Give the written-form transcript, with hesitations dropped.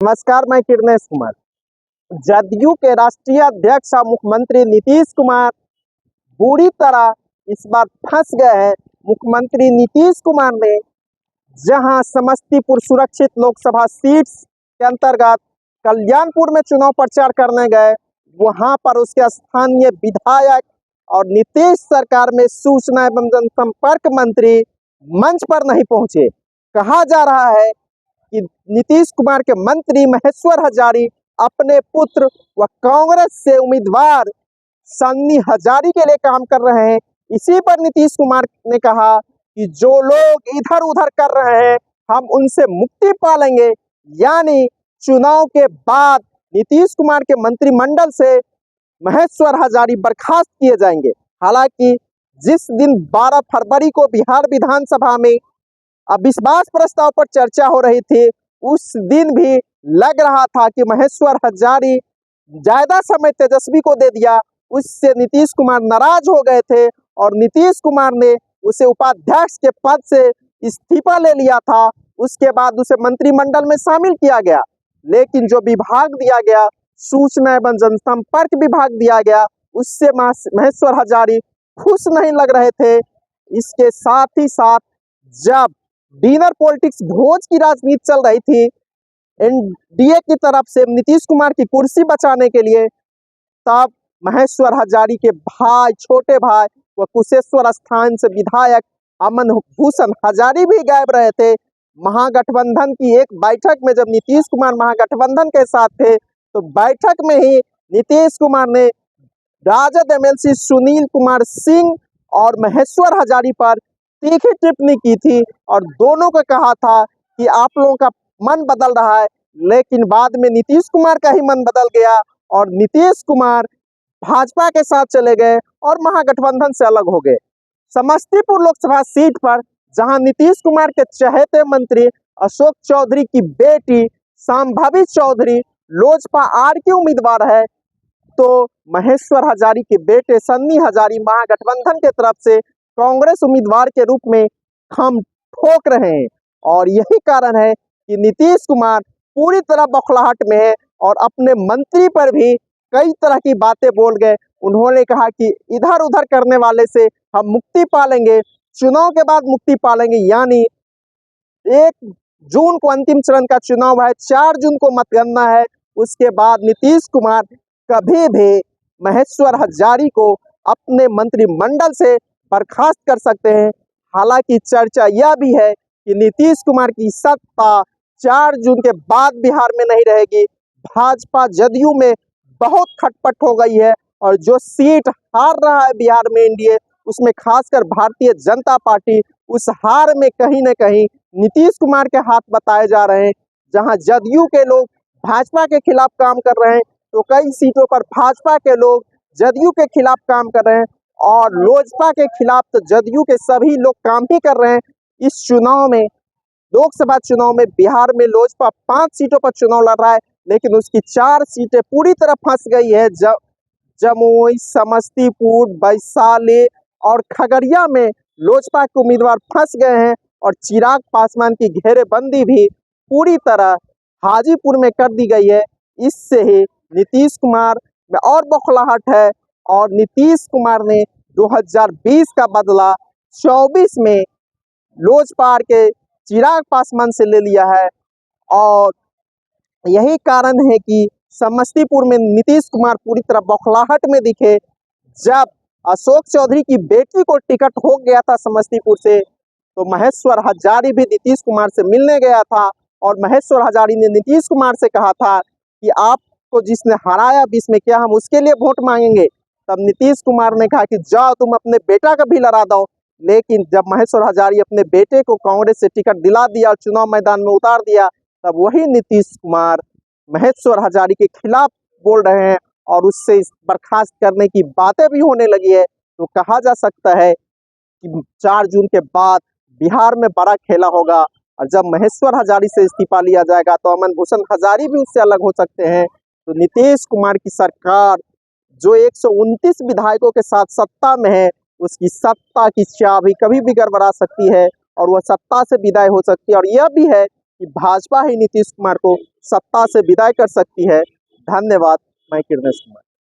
नमस्कार, मैं किरनेश कुमार। जदयू के राष्ट्रीय अध्यक्ष और मुख्यमंत्री नीतीश कुमार बुरी तरह इस बार फंस गए हैं। मुख्यमंत्री नीतीश कुमार ने जहां समस्तीपुर सुरक्षित लोकसभा सीट्स के अंतर्गत कल्याणपुर में चुनाव प्रचार करने गए, वहां पर उसके स्थानीय विधायक और नीतीश सरकार में सूचना एवं जनसंपर्क मंत्री मंच पर नहीं पहुंचे। कहा जा रहा है कि नीतीश कुमार के मंत्री महेश्वर हजारी अपने पुत्र व कांग्रेस से उम्मीदवार सन्नी हजारी के लिए काम कर रहे हैं। इसी पर नीतीश कुमार ने कहा कि जो लोग इधर उधर कर रहे हैं हम उनसे मुक्ति पालेंगे, यानी चुनाव के बाद नीतीश कुमार के मंत्रिमंडल से महेश्वर हजारी बर्खास्त किए जाएंगे। हालांकि जिस दिन 12 फरवरी को बिहार विधानसभा में अविश्वास प्रस्ताव पर चर्चा हो रही थी, उस दिन भी लग रहा था कि महेश्वर हजारी ज्यादा समय तेजस्वी को दे दिया। उससे नीतीश कुमार नाराज हो गए थे और नीतीश कुमार ने उसे उपाध्यक्ष के पद से इस्तीफा ले लिया था। उसके बाद उसे मंत्रिमंडल में शामिल किया गया, लेकिन जो विभाग दिया गया, सूचना एवं जनसंपर्क विभाग दिया गया, उससे महेश्वर हजारी खुश नहीं लग रहे थे। इसके साथ ही साथ जब डिनर पॉलिटिक्स भोज की राजनीति चल रही थी एनडीए की तरफ से नीतीश कुमार की कुर्सी बचाने के लिए, तब महेश्वर हजारी के भाई, छोटे भाई व कुशेश्वर स्थान से विधायक अमन भूषण हजारी भी गायब रहे थे। महागठबंधन की एक बैठक में जब नीतीश कुमार महागठबंधन के साथ थे, तो बैठक में ही नीतीश कुमार ने राजद एमएलसी सुनील कुमार सिंह और महेश्वर हजारी पर तीखी टिप्पणी की थी और दोनों को कहा था कि आप लोगों का मन बदल रहा है। लेकिन बाद में नीतीश कुमार का ही मन बदल गया और नीतीश कुमार भाजपा के साथ चले गए और महागठबंधन से अलग हो गए। समस्तीपुर लोकसभा सीट पर जहां नीतीश कुमार के चहेते मंत्री अशोक चौधरी की बेटी संभावी चौधरी लोजपा आर की उम्मीदवार है, तो महेश्वर हजारी के बेटे सन्नी हजारी महागठबंधन के तरफ से कांग्रेस उम्मीदवार के रूप में हम ठोक रहे हैं। और यही कारण है कि नीतीश कुमार पूरी तरह बौखलाहट में है और अपने मंत्री पर भी कई तरह की बातें बोल गए। उन्होंने कहा कि इधर उधर करने वाले से हम मुक्ति पालेंगे, चुनाव के बाद मुक्ति पालेंगे, यानी 1 जून को अंतिम चरण का चुनाव है, 4 जून को मतगणना है। उसके बाद नीतीश कुमार कभी भी महेश्वर हजारी को अपने मंत्रिमंडल से बर्खास्त कर सकते हैं। हालांकि चर्चा यह भी है कि नीतीश कुमार की सत्ता 4 जून के बाद बिहार में नहीं रहेगी। भाजपा जदयू में बहुत खटपट हो गई है और जो सीट हार रहा है बिहार में एनडीए, उसमें खासकर भारतीय जनता पार्टी, उस हार में कहीं न कहीं नीतीश कुमार के हाथ बताए जा रहे हैं। जहां जदयू के लोग भाजपा के खिलाफ काम कर रहे हैं, तो कई सीटों पर भाजपा के लोग जदयू के खिलाफ काम कर रहे हैं और लोजपा के खिलाफ तो जदयू के सभी लोग काम ही कर रहे हैं। इस चुनाव में, लोकसभा चुनाव में बिहार में लोजपा 5 सीटों पर चुनाव लड़ रहा है, लेकिन उसकी 4 सीटें पूरी तरह फंस गई है। जमुई, समस्तीपुर, वैशाली और खगड़िया में लोजपा के उम्मीदवार फंस गए हैं और चिराग पासवान की घेरेबंदी भी पूरी तरह हाजीपुर में कर दी गई है। इससे ही नीतीश कुमार में और बौखलाहट है और नीतीश कुमार ने 2020 का बदला 24 में लोजपा के चिराग पासवान से ले लिया है। और यही कारण है कि समस्तीपुर में नीतीश कुमार पूरी तरह बौखलाहट में दिखे। जब अशोक चौधरी की बेटी को टिकट हो गया था समस्तीपुर से, तो महेश्वर हजारी भी नीतीश कुमार से मिलने गया था और महेश्वर हजारी ने नीतीश कुमार से कहा था कि आपको जिसने हराया 20 में, क्या हम उसके लिए वोट मांगेंगे? तब नीतीश कुमार ने कहा कि जाओ तुम अपने बेटा का भी लड़ा दो। लेकिन जब महेश्वर हजारी अपने बेटे को कांग्रेस से टिकट दिला दिया और चुनाव मैदान में उतार दिया, तब वही नीतीश कुमार महेश्वर हजारी के खिलाफ बोल रहे हैं और उससे बर्खास्त करने की बातें भी होने लगी है। तो कहा जा सकता है कि 4 जून के बाद बिहार में बड़ा खेला होगा और जब महेश्वर हजारी से इस्तीफा लिया जाएगा तो अमन भूषण हजारी भी उससे अलग हो सकते हैं। तो नीतीश कुमार की सरकार जो 129 विधायकों के साथ सत्ता में है, उसकी सत्ता की चाबी कभी भी गड़बड़ा सकती है और वह सत्ता से विदाई हो सकती है। और यह भी है कि भाजपा ही नीतीश कुमार को सत्ता से विदाई कर सकती है। धन्यवाद। मैं किरणेश कुमार।